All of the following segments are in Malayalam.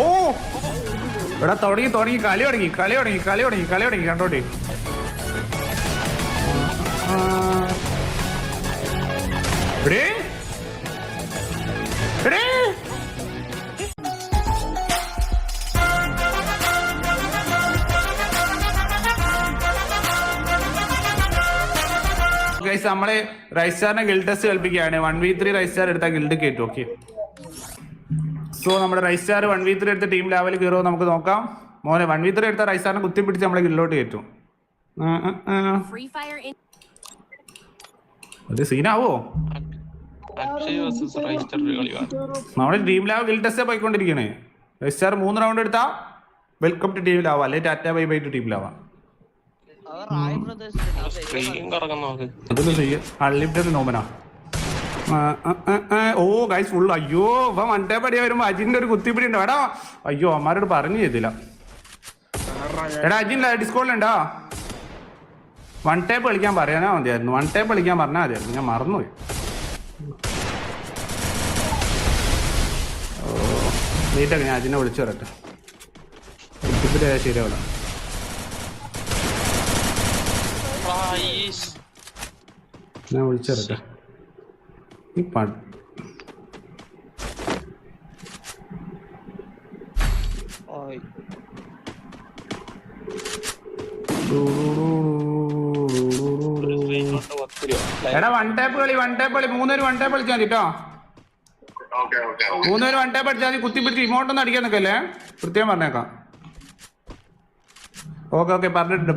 ഓ ഇവിടെ തുടങ്ങി കളി തുടങ്ങി കണ്ടോട്ടെ. നമ്മള് റൈസ്റ്റാറിനെ ഗിൽഡ് ടെസ്റ്റ് കളിപ്പിക്കുകയാണ്. 1v3 റൈസ്റ്റാർ എടുത്ത ഗിൽഡ് കയറ്റും. ഓക്കെ, സോ നമ്മുടെ റൈസ്റ്റാർ 1v3 എടുത്ത ടീം ലെവൽ കയറുമോ നമുക്ക് നോക്കാം. മോനെ 1v3 എടുത്ത റൈസ്റ്റാറിനെ കുത്തിപ്പിടിച്ച് നമ്മളെ ഗിൽഡിലോട്ട് കയറ്റും. ഒരു സീനാവോ? നമ്മുടെ ടീം ലെവൽ ഗിൽഡ് ടെസ്റ്റ് പോയിക്കൊണ്ടിരിക്കണേ. റൈസ്റ്റാർ 3 റൗണ്ട് എടുത്താ വെൽക്കം ടു ടീം ലാവാ, അല്ലെ tata bye bye to team Lava. നോമനാ. Oh guys full. അയ്യോ ഇപ്പൊ മറ്റേ പടിയാ വരുമ്പോ അജിന്റെ ഒരു കുത്തിപ്പിടി ഉണ്ടോ എടാ? അയ്യോ അമ്മാരോട് പറഞ്ഞു ചെയ്തില്ല. എടാ അജിൻ ഡിസ്കോളിലുണ്ടോ? 1 ടൈപ്പ് കളിക്കാൻ പറയാനാ മതിയായിരുന്നു. 1 ടൈപ്പ് കളിക്കാൻ പറഞ്ഞാൽ മതിയായിരുന്നു. ഞാൻ മറന്നുപോയി. നീട്ടൊക്കെ ഞാൻ അജിനെ വിളിച്ചു വരട്ടെ. കുത്തിപ്പിടി ശരിയാവില്ല. ഞാൻ വിളിച്ചറട്ടെ. എടാ 1 ടൈപ്പ് കളി 3 1 ടൈപ്പ് കളിച്ചാൽ മതി കേട്ടോ. 3 1 ടൈപ്പ് അടിച്ചാൽ മതി. കുത്തിപ്പിടിച്ച് ഇമോട്ടൊന്നും അടിക്കാൻ നിൽക്കല്ലേ, കൃത്യം പറഞ്ഞേക്കാം. ഓക്കെ പറഞ്ഞിട്ടുണ്ട്.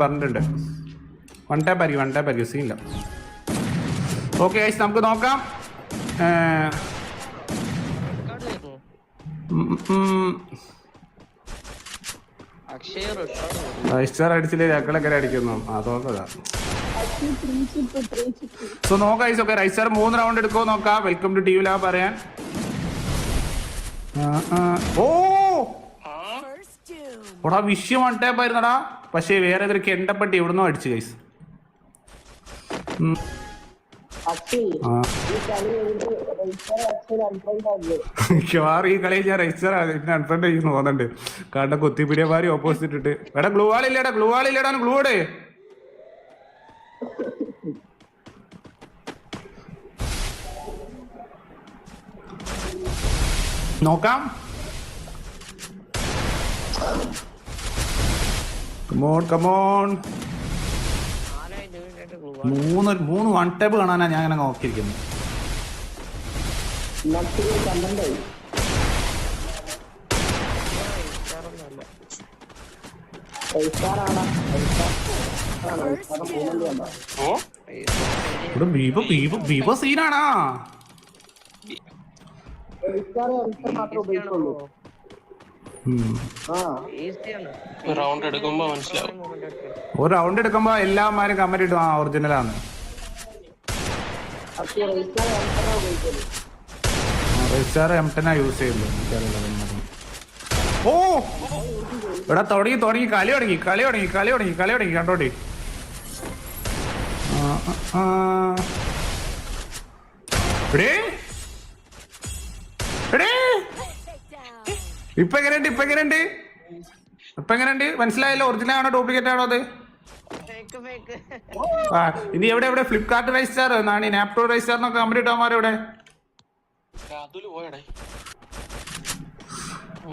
1 ടൈപ്പ് ആയിരിക്കും സീനില്ല. ഓക്കെ നമുക്ക് നോക്കാം. റൈസ്റ്റാർ അടിച്ചില്ലേ ഞങ്ങളൊക്കെ അടിക്കുന്നു. അതോന്നതാ. സോ നോക്കാം. ഓക്കെ റൈസ്റ്റാർ 3 റൗണ്ട് എടുക്കുമോ നോക്കാം. വെൽക്കം ടു ടീം ലാ പറയാൻ. ഓടാ വിഷയം 1 ടൈപ്പ് ആയിരുന്നടാ. പക്ഷേ വേറെ ഏതൊരു കെണ്ടപ്പെട്ടി എവിടുന്നോ അടിച്ചു ഗൈസ്. ഈ കളിയിൽ ഞാൻ രജിസ്റ്റർ അൺഫ്രണ്ട് ചെയ്യുന്നു തോന്നുന്നുണ്ട്. കാരണം കുത്തിപ്പിടിയമാരി ഓപ്പോസിറ്റ് ഇട്ട്. എടാ ഗ്ലൂ ആളില്ലേടാ ഗ്ലൂ ഇടേ. നോക്കാം. കമോൺ 3 1 ടൈപ്പ് കാണാനാ ഞാൻ അങ്ങനെ നോക്കിയിരിക്കുന്നു. ബീബോ സീനാണാ. ഒരു റൗണ്ട് എടുക്കുമ്പോ എല്ലാമാരും കമന്റ് ഇടും ഒറിജിനലാണ്. യൂസ് ചെയ്യുന്നു. ഓ ഇവിടെ തുടങ്ങി കളി തുടങ്ങി കണ്ടോട്ടി. ഇപ്പൊ എങ്ങനെയുണ്ട് മനസ്സിലായല്ലോ? ഒറിജിനൽ ആണോ ഡ്യൂപ്ലിക്കേറ്റ് ആണോ അത്? ഇനി എവിടെ ഫ്ലിപ്കാർട്ട് റൈസ്റ്റാർ നാണി നാപ്റ്റോ റൈസ്റ്റാർ എന്നൊക്കെ കമ്പനി ഇട്ടാമാരോ ഇവിടെ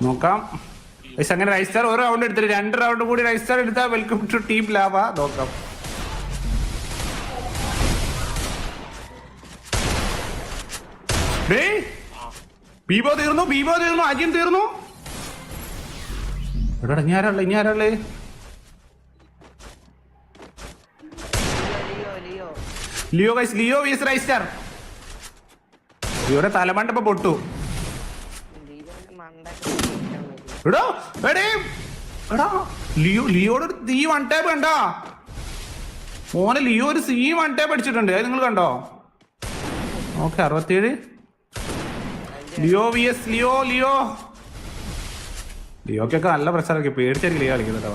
നോക്കാം. അങ്ങനെ റൈസ്റ്റാർ ഒരു റൗണ്ട് എടുത്തിട്ട് 2 റൗണ്ട് കൂടി റൈസ്റ്റാർ എടുത്താൽ വെൽക്കം ടു ടീം ലാവ. നോക്കാം. ബീബോ തീർന്നു അജിൻ തീർന്നു. ഇവിടെ ഇനി ആരാള്? Leo guys. Leo vs Raistar. ലിയോയുടെ തലമണ്ടപ്പോ പൊട്ടു. ലിയോട് ഒരു തീ 1 ടൈപ്പ് കണ്ടോ മോനെ? ലിയോ ഒരു സി 1 ടൈപ്പ് അടിച്ചിട്ടുണ്ട്. അത് നിങ്ങൾ കണ്ടോ? ഓക്കെ 67. ലിയോ വിഎസ് ലിയോക്കൊക്കെ നല്ല പ്രശ്നമൊക്കെ പേടിച്ചായിരിക്കും ലിയോ കളിക്കുന്നുണ്ടോ?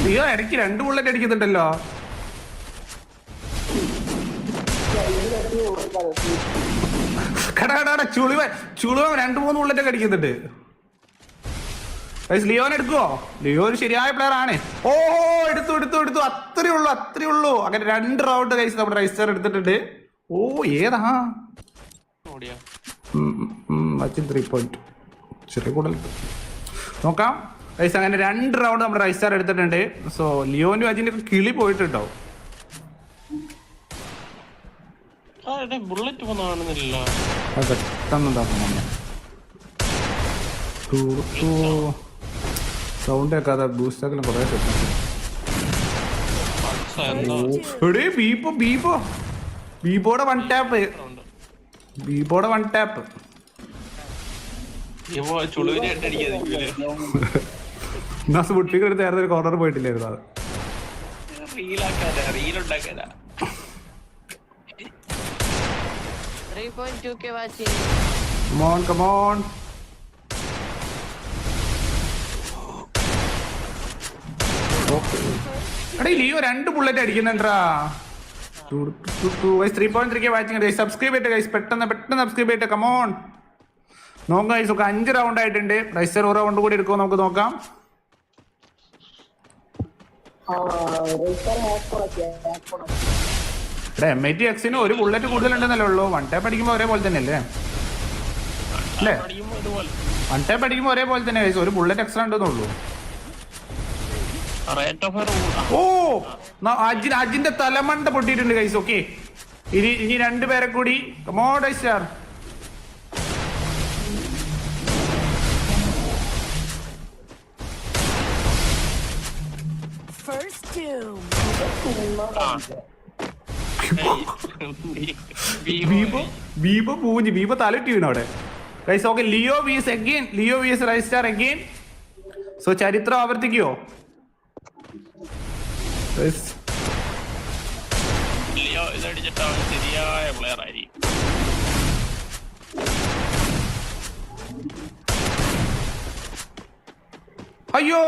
ലിയോ ഇടയ്ക്ക് 2 ബുള്ളറ്റ് അടിക്കുന്നുണ്ടല്ലോ. കടാ ചുളിവൻ 2-3 ബുള്ളറ്റൊക്കെ അടിക്കുന്നുണ്ട്. ലിയോനെ എടുക്കുവോ? ലിയോ ഒരു ശരിയായ പ്ലെയർ ആണ്. ഓ എടുത്തു അത്രേ ഉള്ളൂ. അങ്ങനെ 2 റൗണ്ട് കൈസ് നമ്മുടെ രജിസ്റ്റർ എടുത്തിട്ടുണ്ട്. ഓ ഏതാ 3 പോയിന്റ് ചെറിയ കൂടുതൽ നോക്കാം കൈസ്. അങ്ങനെ 2 റൗണ്ട് നമ്മുടെ രജിസ്റ്റർ എടുത്തിട്ടുണ്ട്. സോ ലിയോന്റെ അജിന്റെ കിളി പോയിട്ടുണ്ടോ? ബുള്ളറ്റ് കാണുന്നില്ല. സൗണ്ട് കേൾക്കാതെ ബൂസ്റ്റാക്കിലും കുറെ ബീബോടെ 1 ടാപ്പ്. മുട്ടിക്കെടുത്ത് നേരത്തെ ഒരു കോർണർ പോയിട്ടില്ലായിരുന്നു അത്. Come on. എടേ ലിയോ 2 ബുള്ളറ്റ് അടിക്കുന്നുണ്ടാ. 3.3K watching. സബ്സ്ക്രൈബ് ചെയ്തിട്ട് ഗൈസ്, പെട്ടെന്ന് സബ്സ്ക്രൈബ് ചെയ്തിട്ട്. കമോൺ നോക്കാം ഗൈസ്. 5 റൗണ്ട് ആയിട്ടുണ്ട്. റൈസർ 1 റൗണ്ട് കൂടി എടുക്കുമോ നമുക്ക് നോക്കാം. MITXന് 1 ബുള്ളറ്റ് കൂടുതലുണ്ടെന്നല്ലേ ഉള്ളൂ. 1 ടാപ്പ് അടിക്കുമ്പോൾ ഒരേപോലെ തന്നെ അല്ലേ? 1 ടാപ്പ് അടിക്കുമ്പോൾ ഒരേപോലെ തന്നെ ഗൈസ്. 1 ബുള്ളറ്റ് എക്സ്ട്രാ ഉണ്ടെന്നുള്ളൂ. ഓ അജിന്റെ തലമണ്ട പൊട്ടിയിട്ടുണ്ട് ഗൈസ്. ഓക്കെ ഇനി 2 പേരെ കൂടി. കമോൺ ബീബോ തലട്ടി വീണു അവിടെ guys. Okay Leo vs Raistar again. So ചരിത്രം ആവർത്തിക്കുവോ? അയ്യോ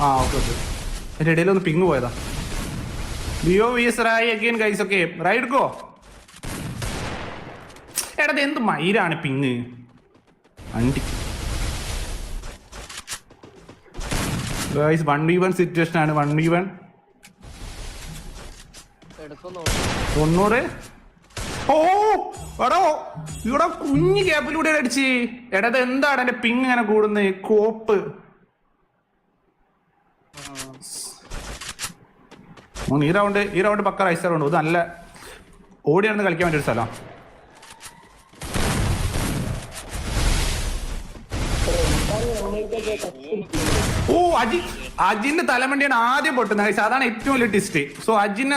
ഓക്കെ എന്റെ ഇടയിൽ ഒന്ന് പിങ് പോയതാ. Leo vs Rai again guys. Okay ride go. എടാ എന്ത് മയിലാണ് പിങ് അണ്ടി ഗൈസ്. 1v1 സിറ്റുവേഷൻ ആണ്. 1v1 90. ഓ എടോ ഇവിടെ കുഞ്ഞു ഗ്യാപ്പിലൂടെ അടിച്ച്. എടത് എന്താണ് എന്റെ പിങ് ഇങ്ങനെ കൂടുന്നത്? കോപ്പ് ഈ റൗണ്ട് പക്ക റൈസർ ഉണ്ട്. ഇത് നല്ല ഓടിയാണെന്ന് കളിക്കാൻ വേണ്ടി ഒരു സ്ഥലം. അജിന്റെ തലമണ്ടിയാണ് ആദ്യം പൊട്ടുന്നത്. അതാണ് ഏറ്റവും വലിയ ടിസ്റ്റ്. സോ അജിന്